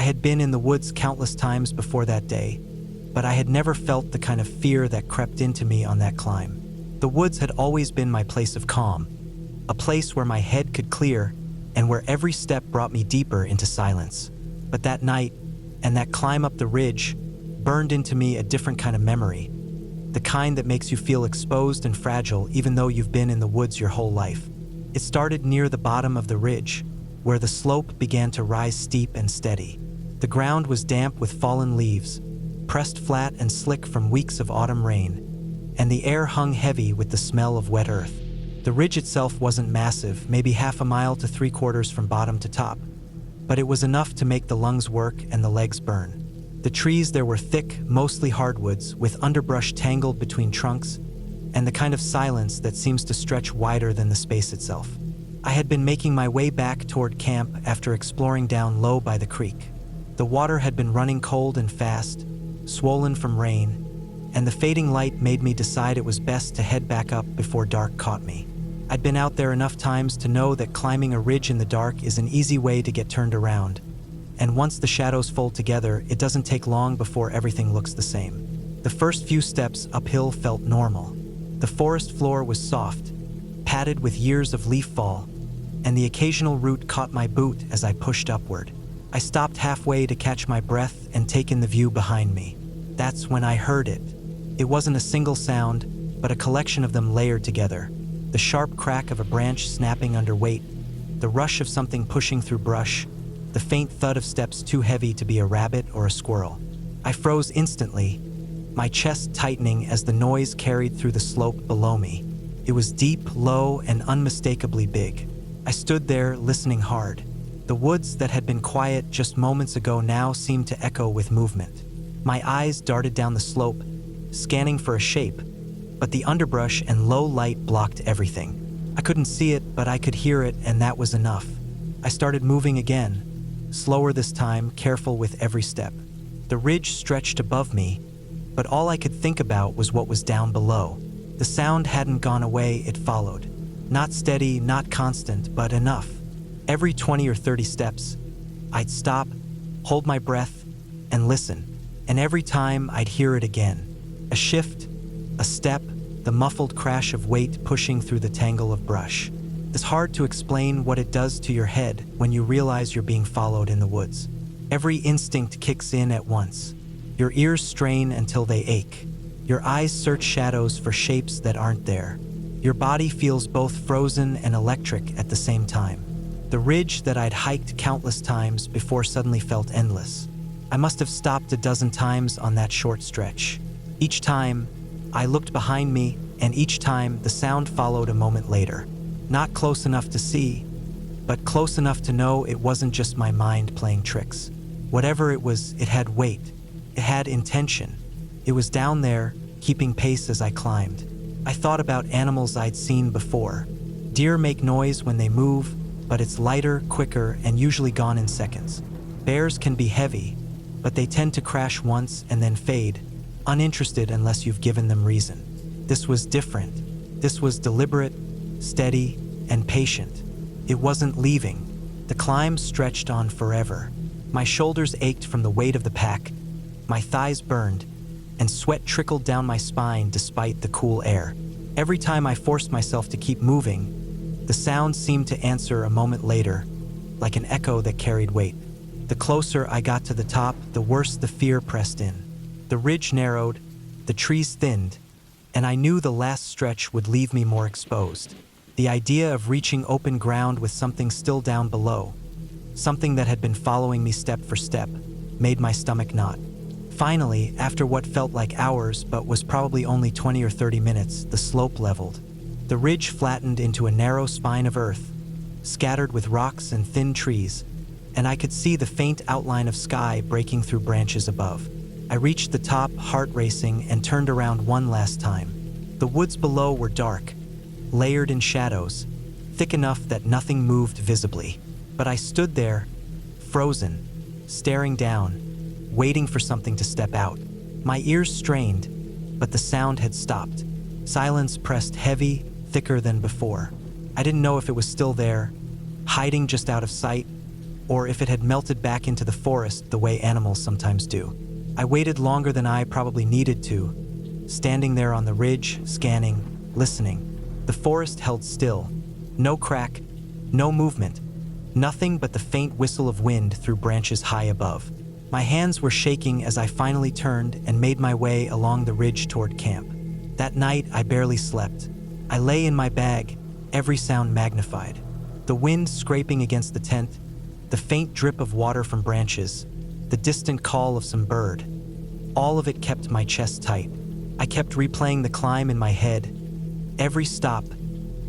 I had been in the woods countless times before that day, but I had never felt the kind of fear that crept into me on that climb. The woods had always been my place of calm, a place where my head could clear and where every step brought me deeper into silence. But that night, and that climb up the ridge, burned into me a different kind of memory, the kind that makes you feel exposed and fragile even though you've been in the woods your whole life. It started near the bottom of the ridge, where the slope began to rise steep and steady. The ground was damp with fallen leaves, pressed flat and slick from weeks of autumn rain, and the air hung heavy with the smell of wet earth. The ridge itself wasn't massive, maybe half a mile to 3/4 from bottom to top, but it was enough to make the lungs work and the legs burn. The trees there were thick, mostly hardwoods, with underbrush tangled between trunks, and the kind of silence that seems to stretch wider than the space itself. I had been making my way back toward camp after exploring down low by the creek. The water had been running cold and fast, swollen from rain, and the fading light made me decide it was best to head back up before dark caught me. I'd been out there enough times to know that climbing a ridge in the dark is an easy way to get turned around, and once the shadows fold together, it doesn't take long before everything looks the same. The first few steps uphill felt normal. The forest floor was soft, padded with years of leaf fall, and the occasional root caught my boot as I pushed upward. I stopped halfway to catch my breath and take in the view behind me. That's when I heard it. It wasn't a single sound, but a collection of them layered together. The sharp crack of a branch snapping under weight, the rush of something pushing through brush, the faint thud of steps too heavy to be a rabbit or a squirrel. I froze instantly, my chest tightening as the noise carried through the slope below me. It was deep, low, and unmistakably big. I stood there, listening hard. The woods that had been quiet just moments ago now seemed to echo with movement. My eyes darted down the slope, scanning for a shape, but the underbrush and low light blocked everything. I couldn't see it, but I could hear it, and that was enough. I started moving again, slower this time, careful with every step. The ridge stretched above me, but all I could think about was what was down below. The sound hadn't gone away, it followed. Not steady, not constant, but enough. Every 20 or 30 steps, I'd stop, hold my breath, and listen. And every time I'd hear it again. A shift, a step, the muffled crash of weight pushing through the tangle of brush. It's hard to explain what it does to your head when you realize you're being followed in the woods. Every instinct kicks in at once. Your ears strain until they ache. Your eyes search shadows for shapes that aren't there. Your body feels both frozen and electric at the same time. The ridge that I'd hiked countless times before suddenly felt endless. I must have stopped a dozen times on that short stretch. Each time, I looked behind me, and each time the sound followed a moment later. Not close enough to see, but close enough to know it wasn't just my mind playing tricks. Whatever it was, it had weight. It had intention. It was down there, keeping pace as I climbed. I thought about animals I'd seen before. Deer make noise when they move, but it's lighter, quicker, and usually gone in seconds. Bears can be heavy, but they tend to crash once and then fade, uninterested unless you've given them reason. This was different. This was deliberate, steady, and patient. It wasn't leaving. The climb stretched on forever. My shoulders ached from the weight of the pack, my thighs burned, and sweat trickled down my spine despite the cool air. Every time I forced myself to keep moving, the sound seemed to answer a moment later, like an echo that carried weight. The closer I got to the top, the worse the fear pressed in. The ridge narrowed, the trees thinned, and I knew the last stretch would leave me more exposed. The idea of reaching open ground with something still down below, something that had been following me step for step, made my stomach knot. Finally, after what felt like hours but was probably only 20 or 30 minutes, the slope leveled. The ridge flattened into a narrow spine of earth, scattered with rocks and thin trees, and I could see the faint outline of sky breaking through branches above. I reached the top, heart racing, and turned around one last time. The woods below were dark, layered in shadows, thick enough that nothing moved visibly. But I stood there, frozen, staring down, waiting for something to step out. My ears strained, but the sound had stopped. Silence pressed heavy, thicker than before. I didn't know if it was still there, hiding just out of sight, or if it had melted back into the forest the way animals sometimes do. I waited longer than I probably needed to, standing there on the ridge, scanning, listening. The forest held still. No crack, no movement, nothing but the faint whistle of wind through branches high above. My hands were shaking as I finally turned and made my way along the ridge toward camp. That night, I barely slept. I lay in my bag, every sound magnified. The wind scraping against the tent, the faint drip of water from branches, the distant call of some bird. All of it kept my chest tight. I kept replaying the climb in my head, every stop,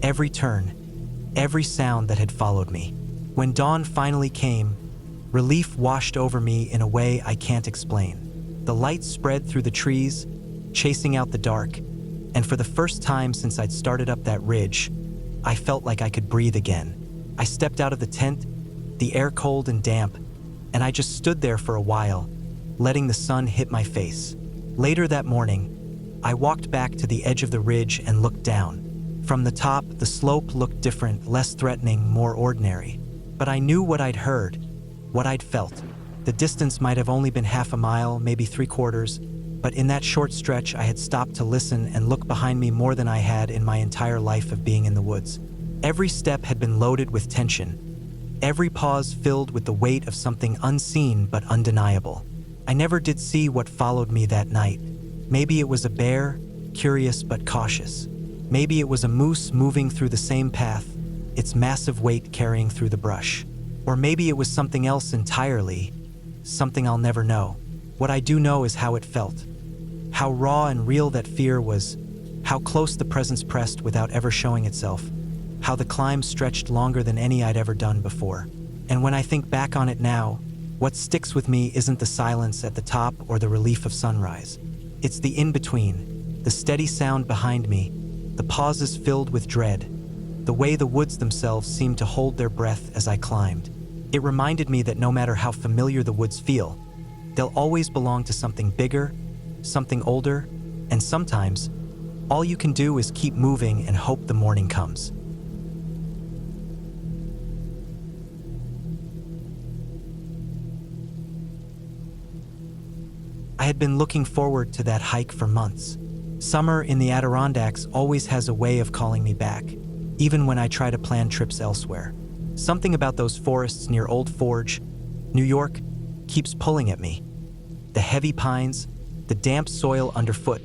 every turn, every sound that had followed me. When dawn finally came, relief washed over me in a way I can't explain. The light spread through the trees, chasing out the dark, and for the first time since I'd started up that ridge, I felt like I could breathe again. I stepped out of the tent, the air cold and damp, and I just stood there for a while, letting the sun hit my face. Later that morning, I walked back to the edge of the ridge and looked down. From the top, the slope looked different, less threatening, more ordinary. But I knew what I'd heard, what I'd felt. The distance might have only been half a mile, maybe 3/4, but in that short stretch I had stopped to listen and look behind me more than I had in my entire life of being in the woods. Every step had been loaded with tension, every pause filled with the weight of something unseen but undeniable. I never did see what followed me that night. Maybe it was a bear, curious but cautious. Maybe it was a moose moving through the same path, its massive weight carrying through the brush. Or maybe it was something else entirely, something I'll never know. What I do know is how it felt. How raw and real that fear was, how close the presence pressed without ever showing itself, how the climb stretched longer than any I'd ever done before. And when I think back on it now, what sticks with me isn't the silence at the top or the relief of sunrise. It's the in-between, the steady sound behind me, the pauses filled with dread, the way the woods themselves seemed to hold their breath as I climbed. It reminded me that no matter how familiar the woods feel, they'll always belong to something bigger, something older, and sometimes, all you can do is keep moving and hope the morning comes. I had been looking forward to that hike for months. Summer in the Adirondacks always has a way of calling me back, even when I try to plan trips elsewhere. Something about those forests near Old Forge, New York, keeps pulling at me. The heavy pines, the damp soil underfoot,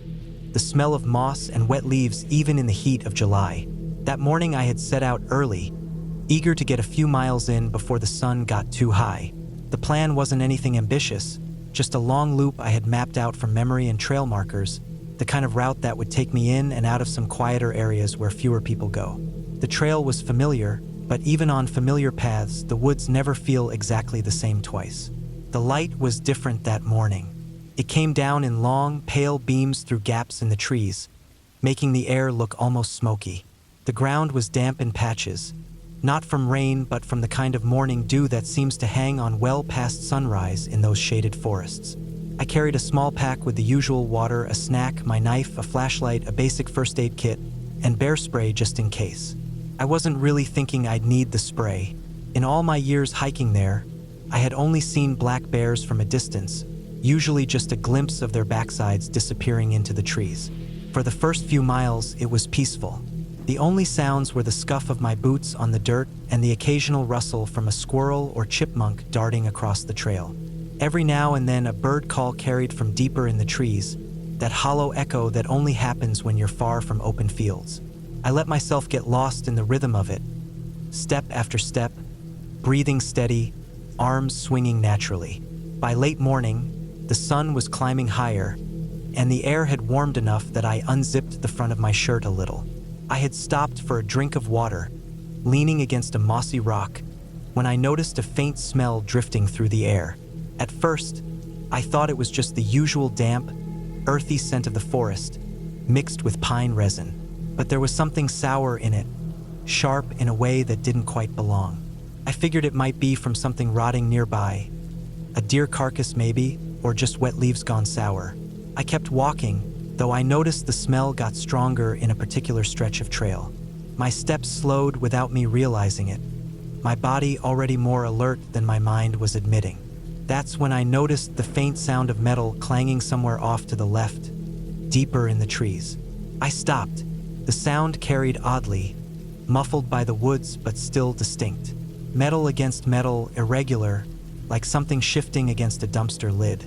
the smell of moss and wet leaves even in the heat of July. That morning I had set out early, eager to get a few miles in before the sun got too high. The plan wasn't anything ambitious, just a long loop I had mapped out from memory and trail markers, the kind of route that would take me in and out of some quieter areas where fewer people go. The trail was familiar, but even on familiar paths, the woods never feel exactly the same twice. The light was different that morning. It came down in long, pale beams through gaps in the trees, making the air look almost smoky. The ground was damp in patches, not from rain but from the kind of morning dew that seems to hang on well past sunrise in those shaded forests. I carried a small pack with the usual water, a snack, my knife, a flashlight, a basic first aid kit, and bear spray just in case. I wasn't really thinking I'd need the spray. In all my years hiking there, I had only seen black bears from a distance, usually just a glimpse of their backsides disappearing into the trees. For the first few miles, it was peaceful. The only sounds were the scuff of my boots on the dirt and the occasional rustle from a squirrel or chipmunk darting across the trail. Every now and then a bird call carried from deeper in the trees, that hollow echo that only happens when you're far from open fields. I let myself get lost in the rhythm of it, step after step, breathing steady, arms swinging naturally. By late morning, the sun was climbing higher, and the air had warmed enough that I unzipped the front of my shirt a little. I had stopped for a drink of water, leaning against a mossy rock, when I noticed a faint smell drifting through the air. At first, I thought it was just the usual damp, earthy scent of the forest, mixed with pine resin. But there was something sour in it, sharp in a way that didn't quite belong. I figured it might be from something rotting nearby, a deer carcass maybe, or just wet leaves gone sour. I kept walking, though I noticed the smell got stronger in a particular stretch of trail. My steps slowed without me realizing it. my body already more alert than my mind was admitting. That's when I noticed the faint sound of metal clanging somewhere off to the left, deeper in the trees. I stopped. The sound carried oddly, muffled by the woods but still distinct. Metal against metal, irregular, like something shifting against a dumpster lid.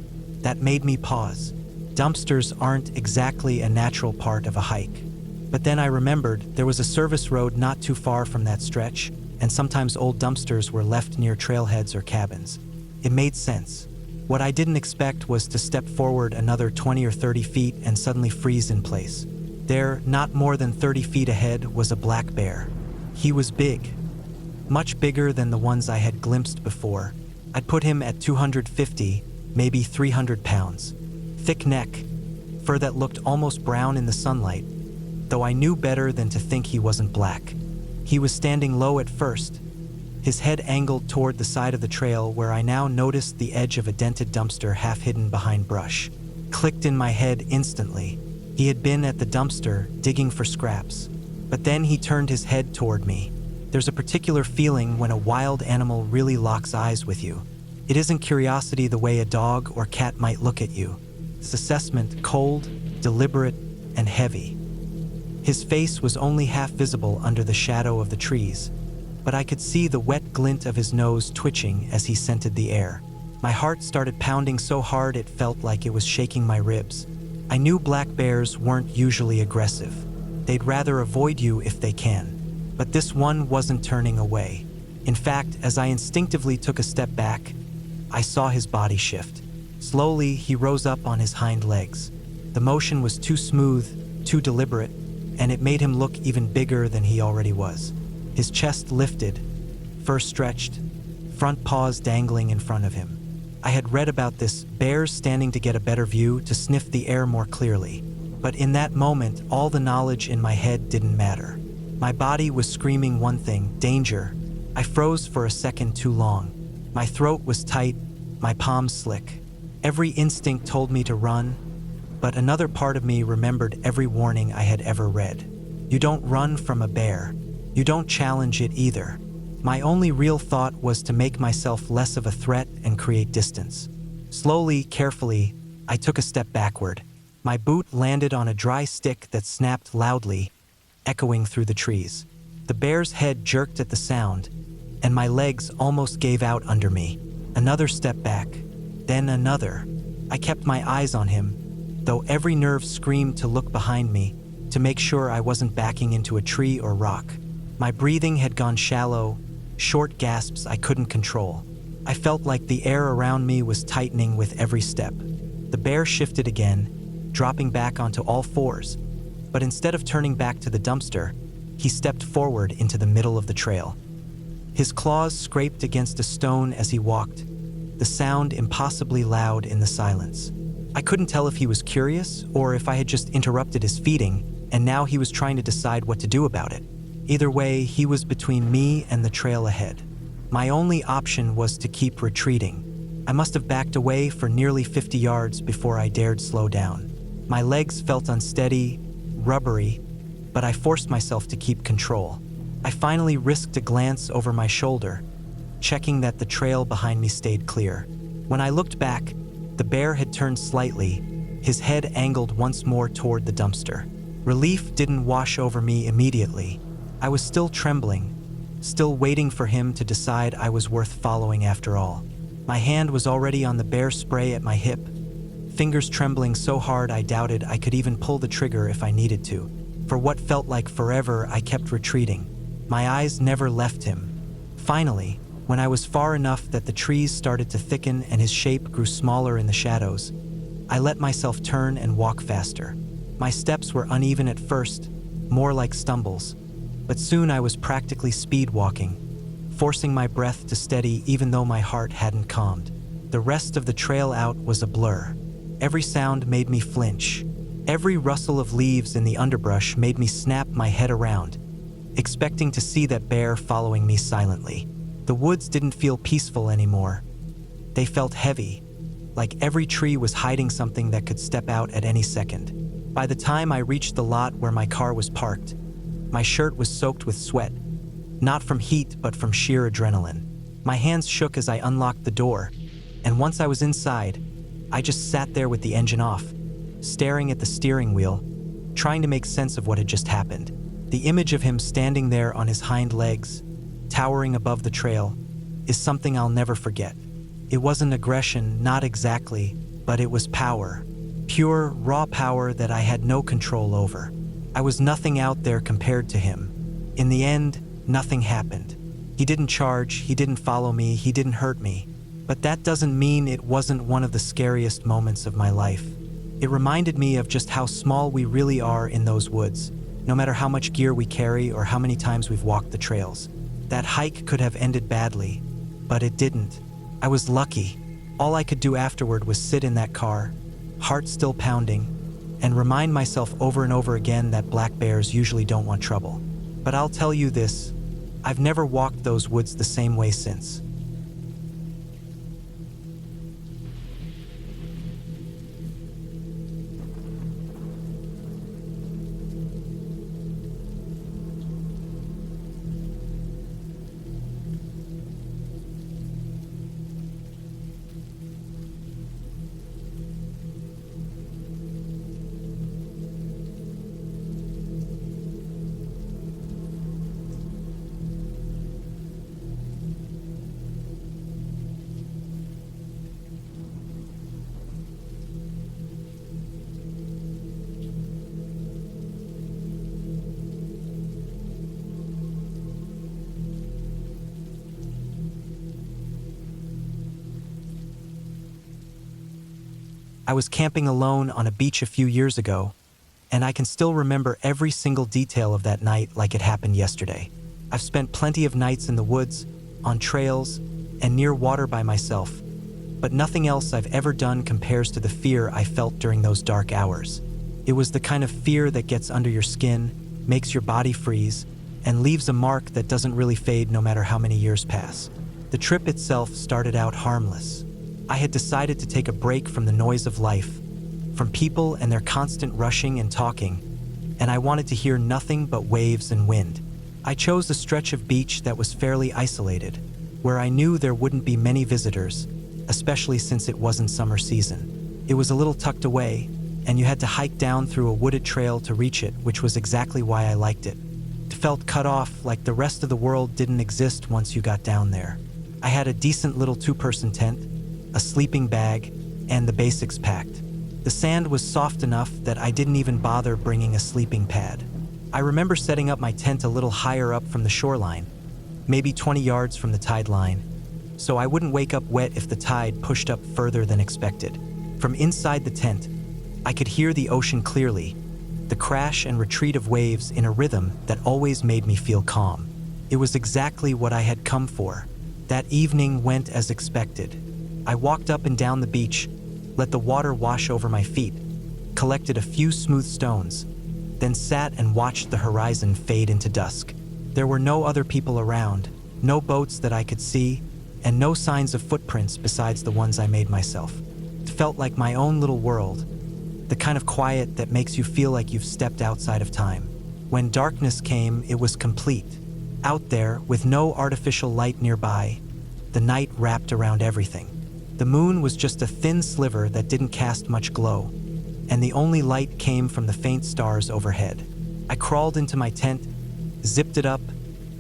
That made me pause. Dumpsters aren't exactly a natural part of a hike. But then I remembered there was a service road not too far from that stretch, and sometimes old dumpsters were left near trailheads or cabins. It made sense. What I didn't expect was to step forward another 20 or 30 feet and suddenly freeze in place. There, not more than 30 feet ahead, was a black bear. He was big, much bigger than the ones I had glimpsed before. I'd put him at 250, maybe 300 pounds. Thick neck, fur that looked almost brown in the sunlight, though I knew better than to think he wasn't black. He was standing low at first, his head angled toward the side of the trail where I now noticed the edge of a dented dumpster half hidden behind brush. Clicked in my head instantly. He had been at the dumpster, digging for scraps. But then he turned his head toward me. There's a particular feeling when a wild animal really locks eyes with you. It isn't curiosity the way a dog or cat might look at you. It's assessment, cold, deliberate, and heavy. His face was only half visible under the shadow of the trees, but I could see the wet glint of his nose twitching as he scented the air. My heart started pounding so hard it felt like it was shaking my ribs. I knew black bears weren't usually aggressive. They'd rather avoid you if they can. But this one wasn't turning away. In fact, as I instinctively took a step back, I saw his body shift. Slowly, he rose up on his hind legs. The motion was too smooth, too deliberate, and it made him look even bigger than he already was. His chest lifted, fur stretched, front paws dangling in front of him. I had read about this, bears standing to get a better view, to sniff the air more clearly. But in that moment, all the knowledge in my head didn't matter. My body was screaming one thing, danger. I froze for a second too long. My throat was tight, my palms slick. Every instinct told me to run, but another part of me remembered every warning I had ever read. You don't run from a bear. You don't challenge it either. My only real thought was to make myself less of a threat and create distance. Slowly, carefully, I took a step backward. My boot landed on a dry stick that snapped loudly, echoing through the trees. The bear's head jerked at the sound, and my legs almost gave out under me. Another step back, then another. I kept my eyes on him, though every nerve screamed to look behind me, to make sure I wasn't backing into a tree or rock. My breathing had gone shallow, short gasps I couldn't control. I felt like the air around me was tightening with every step. The bear shifted again, dropping back onto all fours, but instead of turning back to the dumpster, he stepped forward into the middle of the trail. His claws scraped against a stone as he walked, the sound impossibly loud in the silence. I couldn't tell if he was curious or if I had just interrupted his feeding, and now he was trying to decide what to do about it. Either way, he was between me and the trail ahead. My only option was to keep retreating. I must have backed away for nearly 50 yards before I dared slow down. My legs felt unsteady, rubbery, but I forced myself to keep control. I finally risked a glance over my shoulder, checking that the trail behind me stayed clear. When I looked back, the bear had turned slightly, his head angled once more toward the dumpster. Relief didn't wash over me immediately. I was still trembling, still waiting for him to decide I was worth following after all. My hand was already on the bear spray at my hip, fingers trembling so hard I doubted I could even pull the trigger if I needed to. For what felt like forever, I kept retreating. My eyes never left him. Finally, when I was far enough that the trees started to thicken and his shape grew smaller in the shadows, I let myself turn and walk faster. My steps were uneven at first, more like stumbles, but soon I was practically speed walking, forcing my breath to steady even though my heart hadn't calmed. The rest of the trail out was a blur. Every sound made me flinch. Every rustle of leaves in the underbrush made me snap my head around, expecting to see that bear following me silently. The woods didn't feel peaceful anymore. They felt heavy, like every tree was hiding something that could step out at any second. By the time I reached the lot where my car was parked, my shirt was soaked with sweat, Not from heat, but from sheer adrenaline. My hands shook as I unlocked the door, and once I was inside, I just sat there with the engine off, staring at the steering wheel, trying to make sense of what had just happened. The image of him standing there on his hind legs, towering above the trail, is something I'll never forget. It wasn't aggression, not exactly, but it was power. Pure, raw power that I had no control over. I was nothing out there compared to him. In the end, nothing happened. He didn't charge, he didn't follow me, he didn't hurt me. But that doesn't mean it wasn't one of the scariest moments of my life. It reminded me of just how small we really are in those woods, no matter how much gear we carry or how many times we've walked the trails. That hike could have ended badly, but it didn't. I was lucky. All I could do afterward was sit in that car, heart still pounding, and remind myself over and over again that black bears usually don't want trouble. But I'll tell you this, I've never walked those woods the same way since. I was camping alone on a beach a few years ago, and I can still remember every single detail of that night like it happened yesterday. I've spent plenty of nights in the woods, on trails, and near water by myself, but nothing else I've ever done compares to the fear I felt during those dark hours. It was the kind of fear that gets under your skin, makes your body freeze, and leaves a mark that doesn't really fade no matter how many years pass. The trip itself started out harmless. I had decided to take a break from the noise of life, from people and their constant rushing and talking, and I wanted to hear nothing but waves and wind. I chose a stretch of beach that was fairly isolated, where I knew there wouldn't be many visitors, especially since it wasn't summer season. It was a little tucked away, and you had to hike down through a wooded trail to reach it, which was exactly why I liked it. It felt cut off, like the rest of the world didn't exist once you got down there. I had a decent little two-person tent, a sleeping bag, and the basics packed. The sand was soft enough that I didn't even bother bringing a sleeping pad. I remember setting up my tent a little higher up from the shoreline, maybe 20 yards from the tide line, so I wouldn't wake up wet if the tide pushed up further than expected. From inside the tent, I could hear the ocean clearly, the crash and retreat of waves in a rhythm that always made me feel calm. It was exactly what I had come for. That evening went as expected. I walked up and down the beach, let the water wash over my feet, collected a few smooth stones, then sat and watched the horizon fade into dusk. There were no other people around, no boats that I could see, and no signs of footprints besides the ones I made myself. It felt like my own little world, the kind of quiet that makes you feel like you've stepped outside of time. When darkness came, it was complete. Out there, with no artificial light nearby, the night wrapped around everything. The moon was just a thin sliver that didn't cast much glow, and the only light came from the faint stars overhead. I crawled into my tent, zipped it up,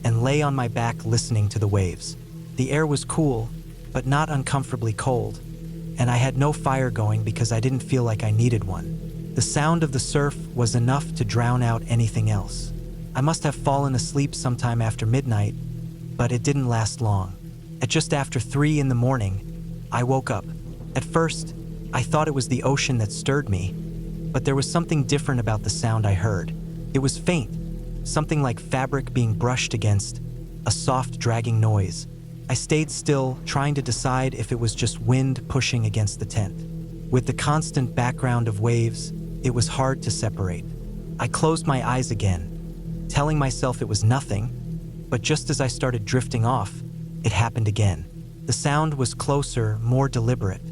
and lay on my back listening to the waves. The air was cool, but not uncomfortably cold, and I had no fire going because I didn't feel like I needed one. The sound of the surf was enough to drown out anything else. I must have fallen asleep sometime after midnight, but it didn't last long. At just after 3 in the morning, I woke up. At first, I thought it was the ocean that stirred me, but there was something different about the sound I heard. It was faint, something like fabric being brushed against, a soft dragging noise. I stayed still, trying to decide if it was just wind pushing against the tent. With the constant background of waves, it was hard to separate. I closed my eyes again, telling myself it was nothing, but just as I started drifting off, it happened again. The sound was closer, more deliberate.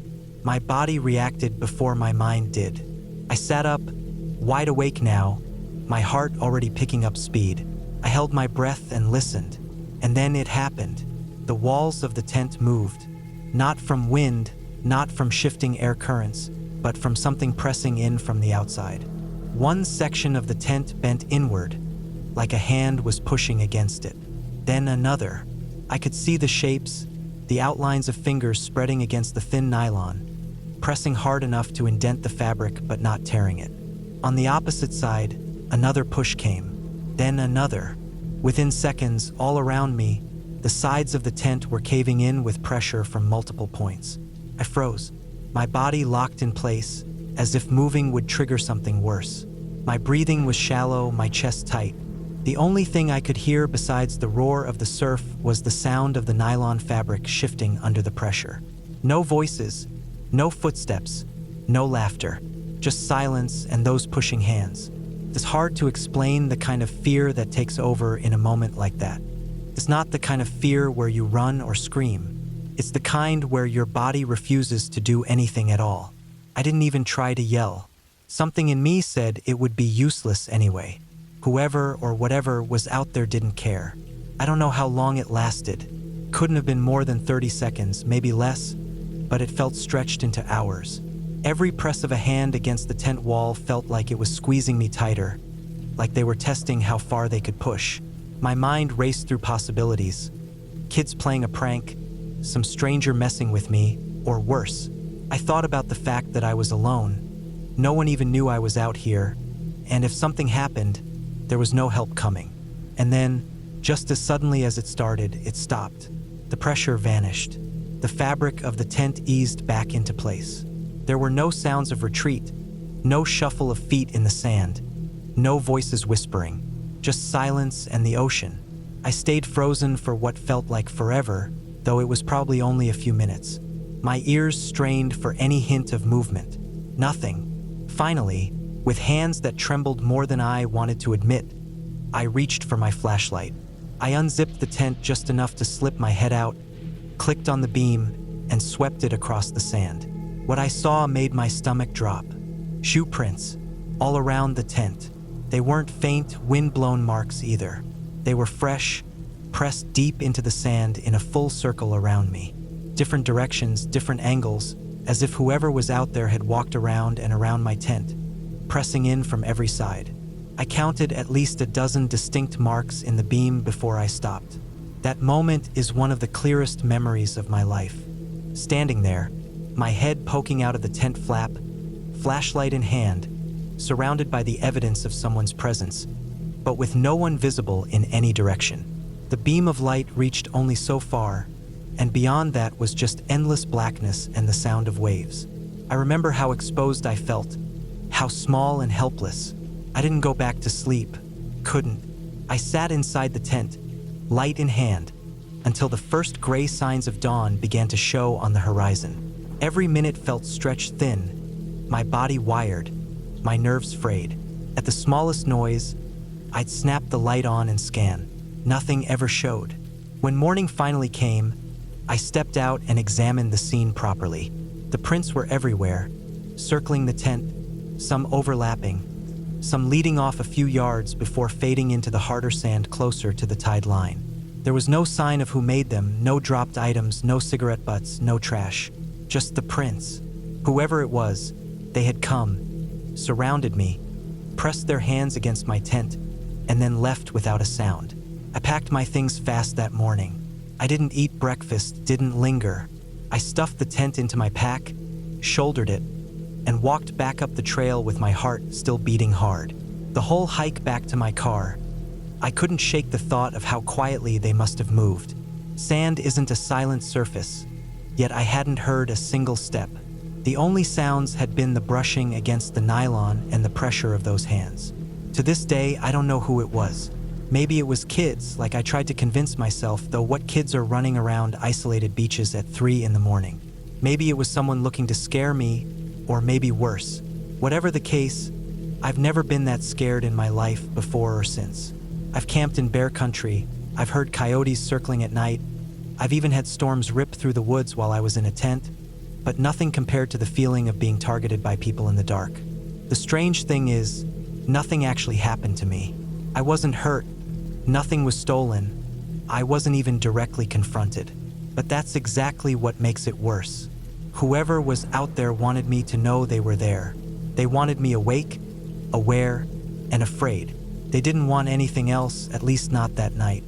My body reacted before my mind did. I sat up, wide awake now, my heart already picking up speed. I held my breath and listened. And then it happened. The walls of the tent moved. Not from wind, not from shifting air currents, but from something pressing in from the outside. One section of the tent bent inward, like a hand was pushing against it. Then another. I could see the shapes, the outlines of fingers spreading against the thin nylon, pressing hard enough to indent the fabric but not tearing it. On the opposite side, another push came. Then another. Within seconds, all around me, the sides of the tent were caving in with pressure from multiple points. I froze. My body locked in place, as if moving would trigger something worse. My breathing was shallow, my chest tight. The only thing I could hear besides the roar of the surf was the sound of the nylon fabric shifting under the pressure. No voices, no footsteps, no laughter, just silence and those pushing hands. It's hard to explain the kind of fear that takes over in a moment like that. It's not the kind of fear where you run or scream. It's the kind where your body refuses to do anything at all. I didn't even try to yell. Something in me said it would be useless anyway. Whoever or whatever was out there didn't care. I don't know how long it lasted. Couldn't have been more than 30 seconds, maybe less, but it felt stretched into hours. Every press of a hand against the tent wall felt like it was squeezing me tighter, like they were testing how far they could push. My mind raced through possibilities. Kids playing a prank, some stranger messing with me, or worse. I thought about the fact that I was alone. No one even knew I was out here, and if something happened, there was no help coming. And then, just as suddenly as it started, it stopped. The pressure vanished. The fabric of the tent eased back into place. There were no sounds of retreat, no shuffle of feet in the sand, no voices whispering, just silence and the ocean. I stayed frozen for what felt like forever, though it was probably only a few minutes. My ears strained for any hint of movement. Nothing. Finally, with hands that trembled more than I wanted to admit, I reached for my flashlight. I unzipped the tent just enough to slip my head out, clicked on the beam, and swept it across the sand. What I saw made my stomach drop. Shoe prints, all around the tent. They weren't faint, wind-blown marks either. They were fresh, pressed deep into the sand in a full circle around me. Different directions, different angles, as if whoever was out there had walked around and around my tent, pressing in from every side. I counted at least a dozen distinct marks in the beam before I stopped. That moment is one of the clearest memories of my life. Standing there, my head poking out of the tent flap, flashlight in hand, surrounded by the evidence of someone's presence, but with no one visible in any direction. The beam of light reached only so far, and beyond that was just endless blackness and the sound of waves. I remember how exposed I felt, how small and helpless. I didn't go back to sleep. Couldn't. I sat inside the tent, light in hand, until the first gray signs of dawn began to show on the horizon. Every minute felt stretched thin, my body wired, my nerves frayed. At the smallest noise, I'd snap the light on and scan. Nothing ever showed. When morning finally came, I stepped out and examined the scene properly. The prints were everywhere, circling the tent, some overlapping, some leading off a few yards before fading into the harder sand closer to the tide line. There was no sign of who made them, no dropped items, no cigarette butts, no trash. Just the prints. Whoever it was, they had come, surrounded me, pressed their hands against my tent, and then left without a sound. I packed my things fast that morning. I didn't eat breakfast, didn't linger. I stuffed the tent into my pack, shouldered it, and walked back up the trail with my heart still beating hard. The whole hike back to my car, I couldn't shake the thought of how quietly they must have moved. Sand isn't a silent surface, yet I hadn't heard a single step. The only sounds had been the brushing against the nylon and the pressure of those hands. To this day, I don't know who it was. Maybe it was kids, like I tried to convince myself, though what kids are running around isolated beaches at 3 in the morning? Maybe it was someone looking to scare me, or maybe worse. Whatever the case, I've never been that scared in my life before or since. I've camped in bear country, I've heard coyotes circling at night, I've even had storms rip through the woods while I was in a tent, but nothing compared to the feeling of being targeted by people in the dark. The strange thing is, nothing actually happened to me. I wasn't hurt, nothing was stolen, I wasn't even directly confronted. But that's exactly what makes it worse. Whoever was out there wanted me to know they were there. They wanted me awake, aware, and afraid. They didn't want anything else, at least not that night.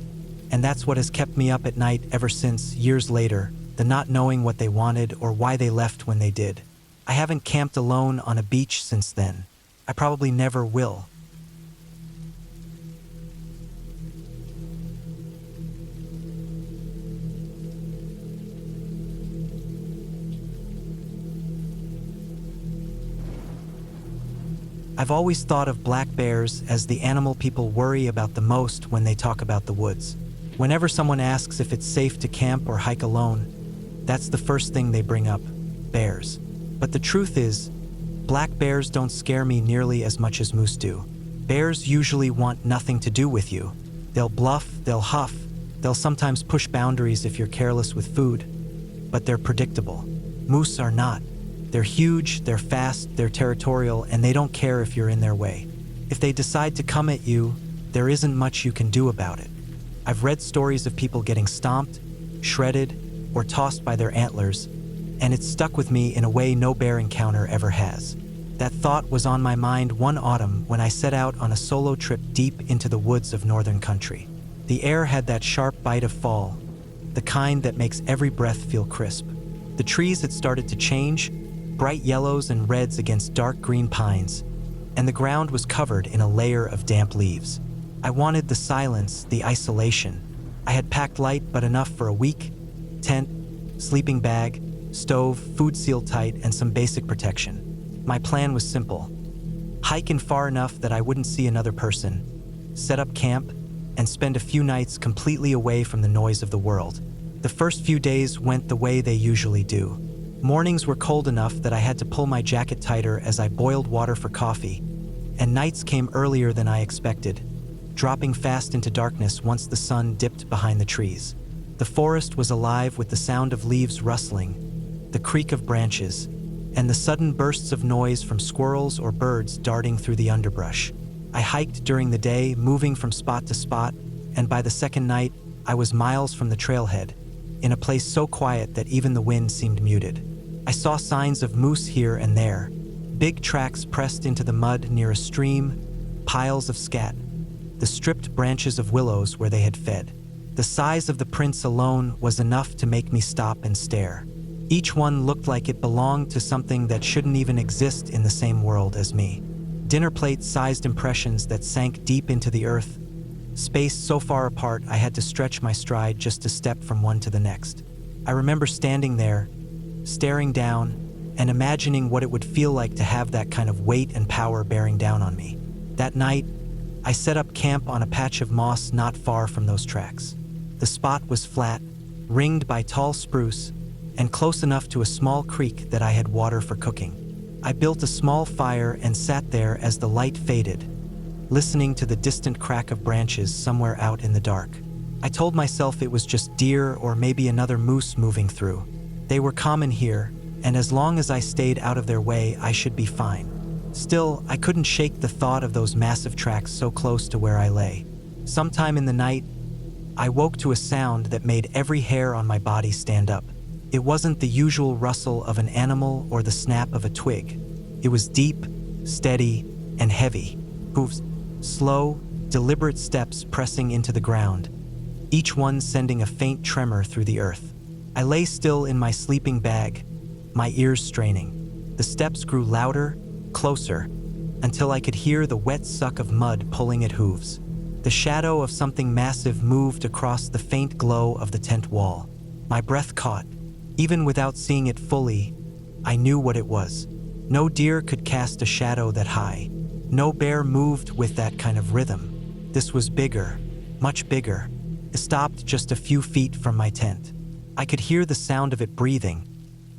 And that's what has kept me up at night ever since, years later, the not knowing what they wanted or why they left when they did. I haven't camped alone on a beach since then. I probably never will. I've always thought of black bears as the animal people worry about the most when they talk about the woods. Whenever someone asks if it's safe to camp or hike alone, that's the first thing they bring up: bears. But the truth is, black bears don't scare me nearly as much as moose do. Bears usually want nothing to do with you. They'll bluff, they'll huff, they'll sometimes push boundaries if you're careless with food. But they're predictable. Moose are not. They're huge, they're fast, they're territorial, and they don't care if you're in their way. If they decide to come at you, there isn't much you can do about it. I've read stories of people getting stomped, shredded, or tossed by their antlers, and it's stuck with me in a way no bear encounter ever has. That thought was on my mind one autumn when I set out on a solo trip deep into the woods of northern country. The air had that sharp bite of fall, the kind that makes every breath feel crisp. The trees had started to change, bright yellows and reds against dark green pines, and the ground was covered in a layer of damp leaves. I wanted the silence, the isolation. I had packed light but enough for a week: tent, sleeping bag, stove, food sealed tight, and some basic protection. My plan was simple: hike in far enough that I wouldn't see another person, set up camp, and spend a few nights completely away from the noise of the world. The first few days went the way they usually do. Mornings were cold enough that I had to pull my jacket tighter as I boiled water for coffee, and nights came earlier than I expected, dropping fast into darkness once the sun dipped behind the trees. The forest was alive with the sound of leaves rustling, the creak of branches, and the sudden bursts of noise from squirrels or birds darting through the underbrush. I hiked during the day, moving from spot to spot, and by the second night, I was miles from the trailhead, in a place so quiet that even the wind seemed muted. I saw signs of moose here and there, big tracks pressed into the mud near a stream, piles of scat, the stripped branches of willows where they had fed. The size of the prints alone was enough to make me stop and stare. Each one looked like it belonged to something that shouldn't even exist in the same world as me. Dinner plate-sized impressions that sank deep into the earth, spaced so far apart I had to stretch my stride just to step from one to the next. I remember standing there, staring down, and imagining what it would feel like to have that kind of weight and power bearing down on me. That night, I set up camp on a patch of moss not far from those tracks. The spot was flat, ringed by tall spruce, and close enough to a small creek that I had water for cooking. I built a small fire and sat there as the light faded, listening to the distant crack of branches somewhere out in the dark. I told myself it was just deer or maybe another moose moving through. They were common here, and as long as I stayed out of their way, I should be fine. Still, I couldn't shake the thought of those massive tracks so close to where I lay. Sometime in the night, I woke to a sound that made every hair on my body stand up. It wasn't the usual rustle of an animal or the snap of a twig. It was deep, steady, and heavy. Hooves, slow, deliberate steps pressing into the ground, each one sending a faint tremor through the earth. I lay still in my sleeping bag, my ears straining. The steps grew louder, closer, until I could hear the wet suck of mud pulling at hooves. The shadow of something massive moved across the faint glow of the tent wall. My breath caught. Even without seeing it fully, I knew what it was. No deer could cast a shadow that high. No bear moved with that kind of rhythm. This was bigger, much bigger. It stopped just a few feet from my tent. I could hear the sound of it breathing,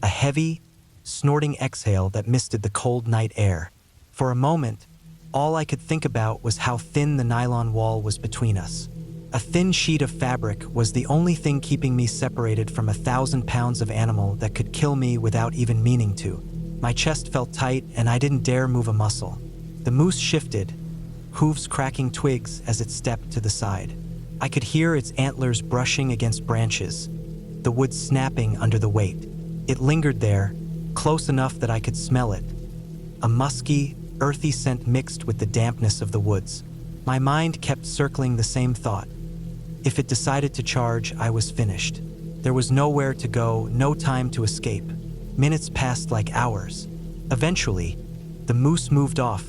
a heavy, snorting exhale that misted the cold night air. For a moment, all I could think about was how thin the nylon wall was between us. A thin sheet of fabric was the only thing keeping me separated from 1,000 pounds of animal that could kill me without even meaning to. My chest felt tight and I didn't dare move a muscle. The moose shifted, hooves cracking twigs as it stepped to the side. I could hear its antlers brushing against branches, the wood snapping under the weight. It lingered there, close enough that I could smell it. A musky, earthy scent mixed with the dampness of the woods. My mind kept circling the same thought. If it decided to charge, I was finished. There was nowhere to go, no time to escape. Minutes passed like hours. Eventually, the moose moved off,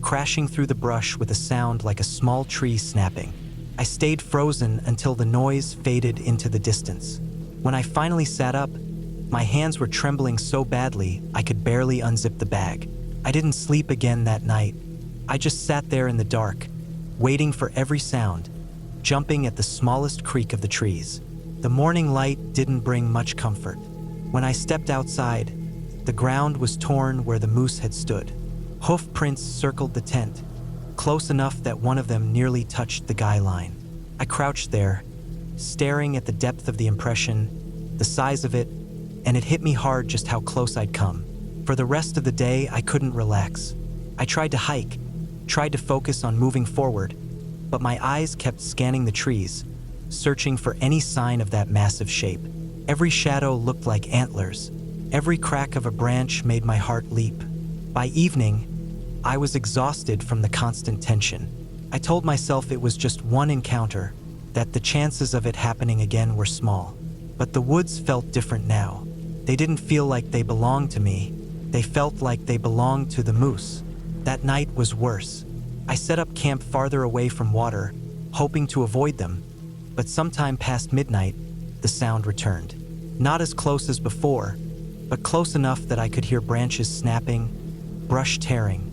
crashing through the brush with a sound like a small tree snapping. I stayed frozen until the noise faded into the distance. When I finally sat up, my hands were trembling so badly I could barely unzip the bag. I didn't sleep again that night. I just sat there in the dark, waiting for every sound, jumping at the smallest creak of the trees. The morning light didn't bring much comfort. When I stepped outside, the ground was torn where the moose had stood. Hoof prints circled the tent, close enough that one of them nearly touched the guy line. I crouched there, staring at the depth of the impression, the size of it, and it hit me hard just how close I'd come. For the rest of the day, I couldn't relax. I tried to hike, tried to focus on moving forward, but my eyes kept scanning the trees, searching for any sign of that massive shape. Every shadow looked like antlers. Every crack of a branch made my heart leap. By evening, I was exhausted from the constant tension. I told myself it was just one encounter, that the chances of it happening again were small. But the woods felt different now. They didn't feel like they belonged to me. They felt like they belonged to the moose. That night was worse. I set up camp farther away from water, hoping to avoid them. But sometime past midnight, the sound returned. Not as close as before, but close enough that I could hear branches snapping, brush tearing,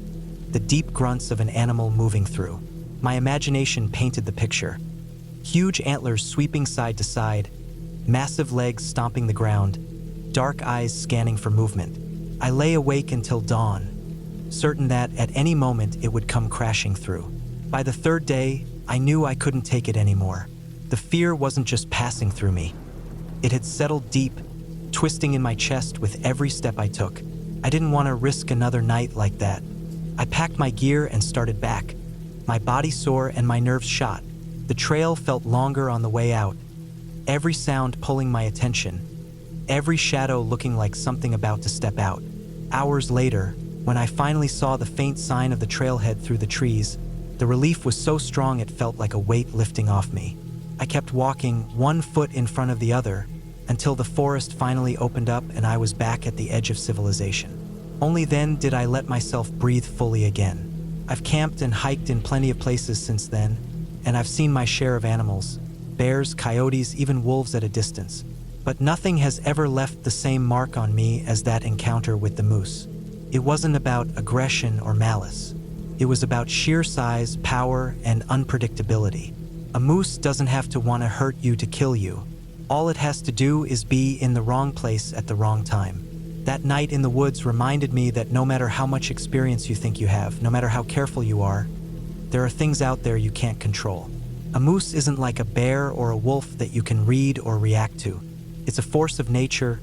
the deep grunts of an animal moving through. My imagination painted the picture. Huge antlers sweeping side to side, massive legs stomping the ground, dark eyes scanning for movement. I lay awake until dawn, certain that at any moment it would come crashing through. By the third day, I knew I couldn't take it anymore. The fear wasn't just passing through me. It had settled deep, twisting in my chest with every step I took. I didn't want to risk another night like that. I packed my gear and started back. My body sore and my nerves shot. The trail felt longer on the way out, every sound pulling my attention, every shadow looking like something about to step out. Hours later, when I finally saw the faint sign of the trailhead through the trees, the relief was so strong it felt like a weight lifting off me. I kept walking, one foot in front of the other, until the forest finally opened up and I was back at the edge of civilization. Only then did I let myself breathe fully again. I've camped and hiked in plenty of places since then, and I've seen my share of animals, bears, coyotes, even wolves at a distance. But nothing has ever left the same mark on me as that encounter with the moose. It wasn't about aggression or malice. It was about sheer size, power, and unpredictability. A moose doesn't have to want to hurt you to kill you. All it has to do is be in the wrong place at the wrong time. That night in the woods reminded me that no matter how much experience you think you have, no matter how careful you are, there are things out there you can't control. A moose isn't like a bear or a wolf that you can read or react to. It's a force of nature,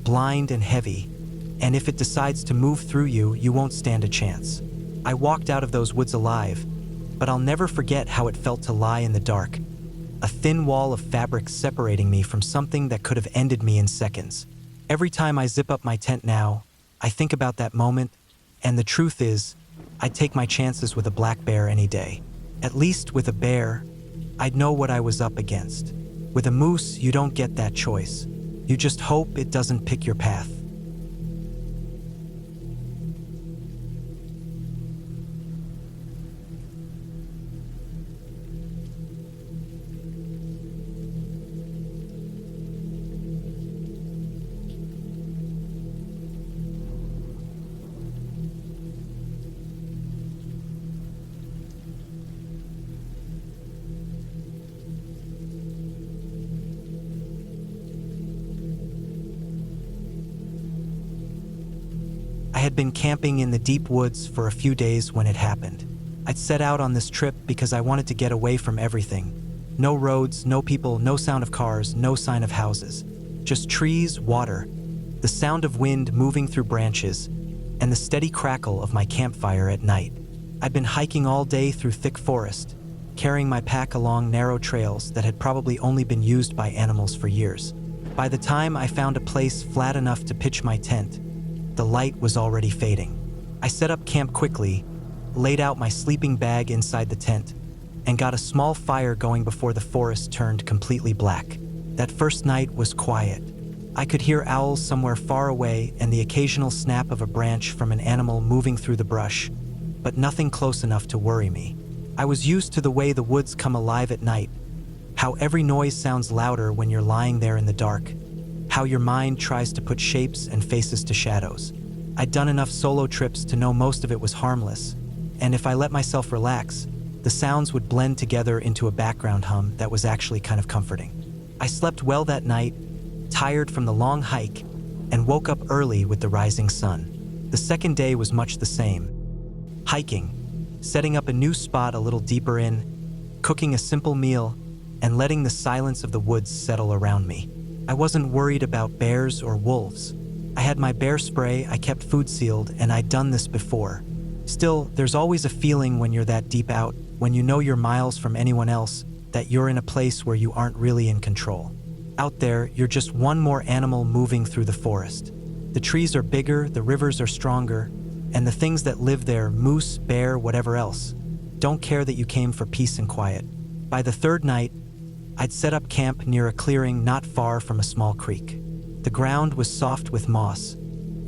blind and heavy, and if it decides to move through you, you won't stand a chance. I walked out of those woods alive, but I'll never forget how it felt to lie in the dark, a thin wall of fabric separating me from something that could have ended me in seconds. Every time I zip up my tent now, I think about that moment, and the truth is, I'd take my chances with a black bear any day. At least with a bear, I'd know what I was up against. With a moose, you don't get that choice. You just hope it doesn't pick your path. I had been camping in the deep woods for a few days when it happened. I'd set out on this trip because I wanted to get away from everything. No roads, no people, no sound of cars, no sign of houses. Just trees, water, the sound of wind moving through branches, and the steady crackle of my campfire at night. I'd been hiking all day through thick forest, carrying my pack along narrow trails that had probably only been used by animals for years. By the time I found a place flat enough to pitch my tent, the light was already fading. I set up camp quickly, laid out my sleeping bag inside the tent, and got a small fire going before the forest turned completely black. That first night was quiet. I could hear owls somewhere far away and the occasional snap of a branch from an animal moving through the brush, but nothing close enough to worry me. I was used to the way the woods come alive at night, how every noise sounds louder when you're lying there in the dark, how your mind tries to put shapes and faces to shadows. I'd done enough solo trips to know most of it was harmless, and if I let myself relax, the sounds would blend together into a background hum that was actually kind of comforting. I slept well that night, tired from the long hike, and woke up early with the rising sun. The second day was much the same. Hiking, setting up a new spot a little deeper in, cooking a simple meal, and letting the silence of the woods settle around me. I wasn't worried about bears or wolves. I had my bear spray, I kept food sealed, and I'd done this before. Still, there's always a feeling when you're that deep out, when you know you're miles from anyone else, that you're in a place where you aren't really in control. Out there, you're just one more animal moving through the forest. The trees are bigger, the rivers are stronger, and the things that live there, moose, bear, whatever else, don't care that you came for peace and quiet. By the third night, I'd set up camp near a clearing not far from a small creek. The ground was soft with moss,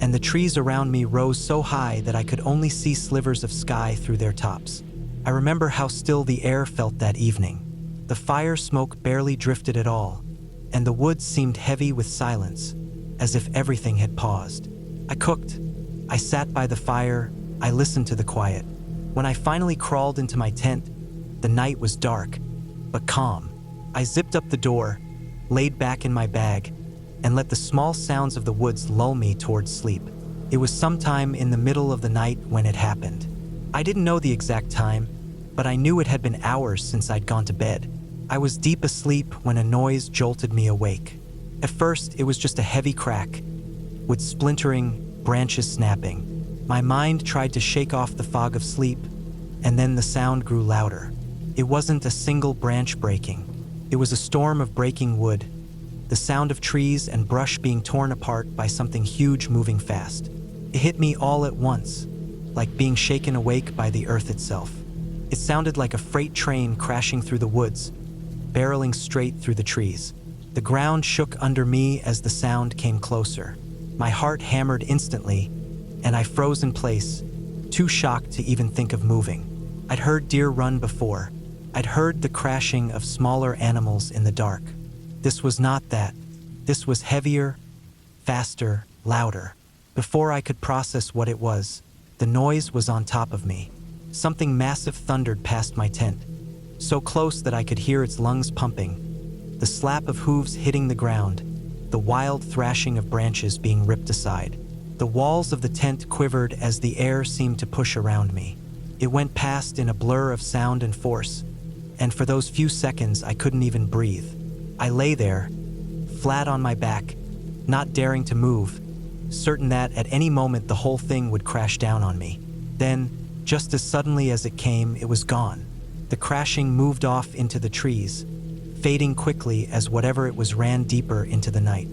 and the trees around me rose so high that I could only see slivers of sky through their tops. I remember how still the air felt that evening. The fire smoke barely drifted at all, and the woods seemed heavy with silence, as if everything had paused. I cooked. I sat by the fire. I listened to the quiet. When I finally crawled into my tent, the night was dark, but calm. I zipped up the door, laid back in my bag, and let the small sounds of the woods lull me towards sleep. It was sometime in the middle of the night when it happened. I didn't know the exact time, but I knew it had been hours since I'd gone to bed. I was deep asleep when a noise jolted me awake. At first, it was just a heavy crack, with splintering, branches snapping. My mind tried to shake off the fog of sleep, and then the sound grew louder. It wasn't a single branch breaking. It was a storm of breaking wood, the sound of trees and brush being torn apart by something huge moving fast. It hit me all at once, like being shaken awake by the earth itself. It sounded like a freight train crashing through the woods, barreling straight through the trees. The ground shook under me as the sound came closer. My heart hammered instantly, and I froze in place, too shocked to even think of moving. I'd heard deer run before. I'd heard the crashing of smaller animals in the dark. This was not that. This was heavier, faster, louder. Before I could process what it was, the noise was on top of me. Something massive thundered past my tent, so close that I could hear its lungs pumping, the slap of hooves hitting the ground, the wild thrashing of branches being ripped aside. The walls of the tent quivered as the air seemed to push around me. It went past in a blur of sound and force, and for those few seconds I couldn't even breathe. I lay there, flat on my back, not daring to move, certain that at any moment the whole thing would crash down on me. Then, just as suddenly as it came, it was gone. The crashing moved off into the trees, fading quickly as whatever it was ran deeper into the night.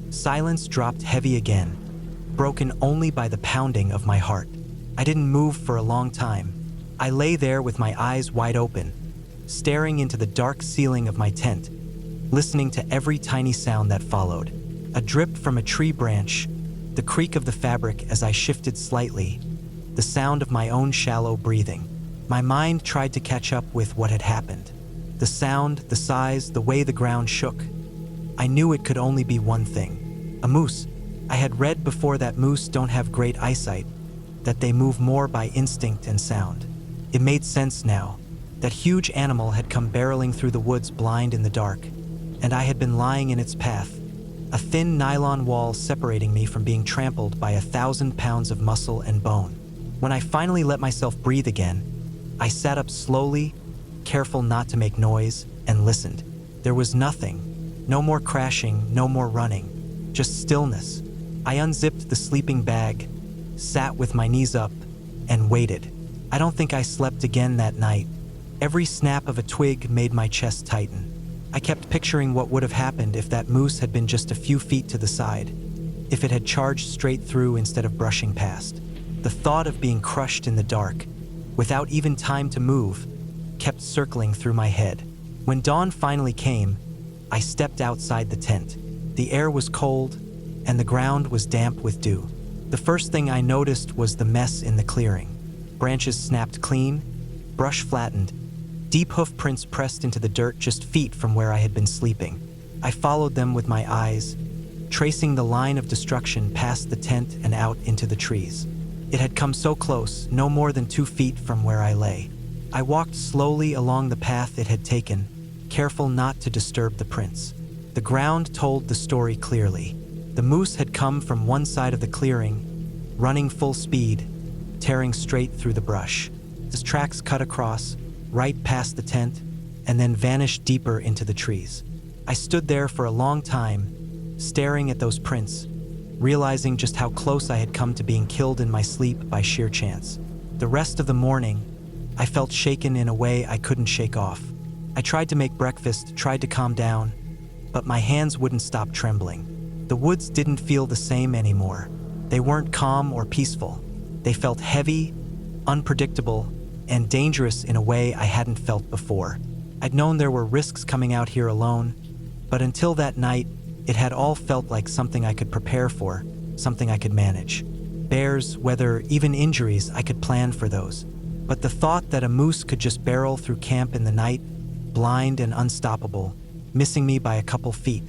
Silence dropped heavy again, broken only by the pounding of my heart. I didn't move for a long time. I lay there with my eyes wide open, staring into the dark ceiling of my tent, listening to every tiny sound that followed. A drip from a tree branch, the creak of the fabric as I shifted slightly, the sound of my own shallow breathing. My mind tried to catch up with what had happened. The sound, the size, the way the ground shook. I knew it could only be one thing. A moose. I had read before that moose don't have great eyesight, that they move more by instinct and sound. It made sense now. That huge animal had come barreling through the woods blind in the dark, and I had been lying in its path, a thin nylon wall separating me from being trampled by 1,000 pounds of muscle and bone. When I finally let myself breathe again, I sat up slowly, careful not to make noise, and listened. There was nothing. No more crashing, no more running. Just stillness. I unzipped the sleeping bag, sat with my knees up, and waited. I don't think I slept again that night, Every snap of a twig made my chest tighten. I kept picturing what would have happened if that moose had been just a few feet to the side, if it had charged straight through instead of brushing past. The thought of being crushed in the dark, without even time to move, kept circling through my head. When dawn finally came, I stepped outside the tent. The air was cold, and the ground was damp with dew. The first thing I noticed was the mess in the clearing. Branches snapped clean, brush flattened, deep hoof prints pressed into the dirt just feet from where I had been sleeping. I followed them with my eyes, tracing the line of destruction past the tent and out into the trees. It had come so close, no more than 2 feet from where I lay. I walked slowly along the path it had taken, careful not to disturb the prints. The ground told the story clearly. The moose had come from one side of the clearing, running full speed, tearing straight through the brush. His tracks cut across, right past the tent, and then vanished deeper into the trees. I stood there for a long time, staring at those prints, realizing just how close I had come to being killed in my sleep by sheer chance. The rest of the morning, I felt shaken in a way I couldn't shake off. I tried to make breakfast, tried to calm down, but my hands wouldn't stop trembling. The woods didn't feel the same anymore. They weren't calm or peaceful. They felt heavy, unpredictable, and dangerous in a way I hadn't felt before. I'd known there were risks coming out here alone, but until that night, it had all felt like something I could prepare for, something I could manage. Bears, weather, even injuries, I could plan for those. But the thought that a moose could just barrel through camp in the night, blind and unstoppable, missing me by a couple feet,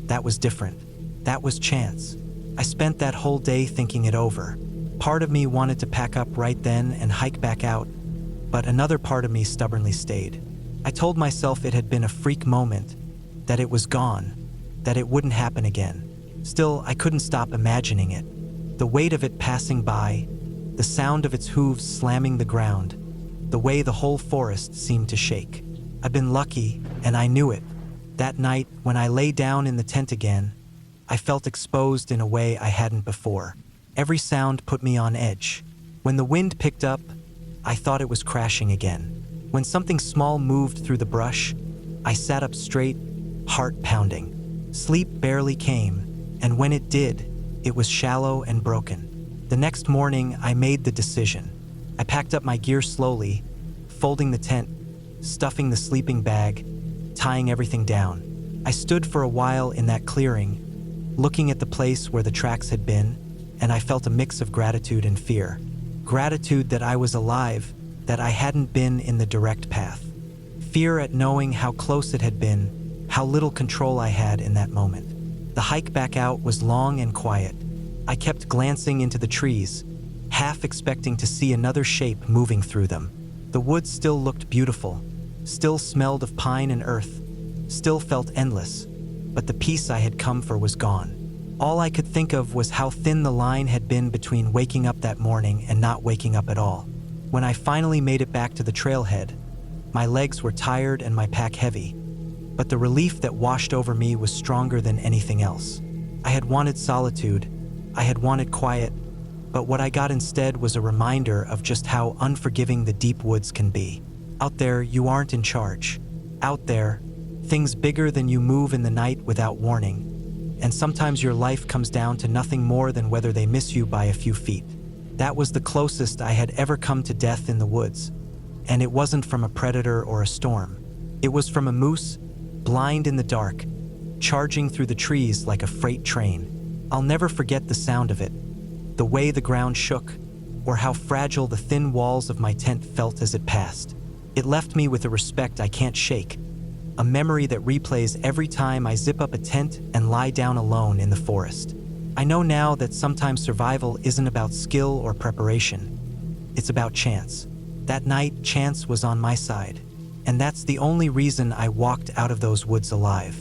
that was different. That was chance. I spent that whole day thinking it over. Part of me wanted to pack up right then and hike back out, but another part of me stubbornly stayed. I told myself it had been a freak moment, that it was gone, that it wouldn't happen again. Still, I couldn't stop imagining it. The weight of it passing by, the sound of its hooves slamming the ground, the way the whole forest seemed to shake. I'd been lucky, and I knew it. That night, when I lay down in the tent again, I felt exposed in a way I hadn't before. Every sound put me on edge. When the wind picked up, I thought it was crashing again. When something small moved through the brush, I sat up straight, heart pounding. Sleep barely came, and when it did, it was shallow and broken. The next morning, I made the decision. I packed up my gear slowly, folding the tent, stuffing the sleeping bag, tying everything down. I stood for a while in that clearing, looking at the place where the tracks had been, and I felt a mix of gratitude and fear. Gratitude that I was alive, that I hadn't been in the direct path. Fear at knowing how close it had been, how little control I had in that moment. The hike back out was long and quiet. I kept glancing into the trees, half expecting to see another shape moving through them. The woods still looked beautiful, still smelled of pine and earth, still felt endless, but the peace I had come for was gone. All I could think of was how thin the line had been between waking up that morning and not waking up at all. When I finally made it back to the trailhead, my legs were tired and my pack heavy, but the relief that washed over me was stronger than anything else. I had wanted solitude, I had wanted quiet, but what I got instead was a reminder of just how unforgiving the deep woods can be. Out there, you aren't in charge. Out there, things bigger than you move in the night without warning, and sometimes your life comes down to nothing more than whether they miss you by a few feet. That was the closest I had ever come to death in the woods, and it wasn't from a predator or a storm. It was from a moose, blind in the dark, charging through the trees like a freight train. I'll never forget the sound of it, the way the ground shook, or how fragile the thin walls of my tent felt as it passed. It left me with a respect I can't shake, a memory that replays every time I zip up a tent and lie down alone in the forest. I know now that sometimes survival isn't about skill or preparation. It's about chance. That night, chance was on my side, and that's the only reason I walked out of those woods alive.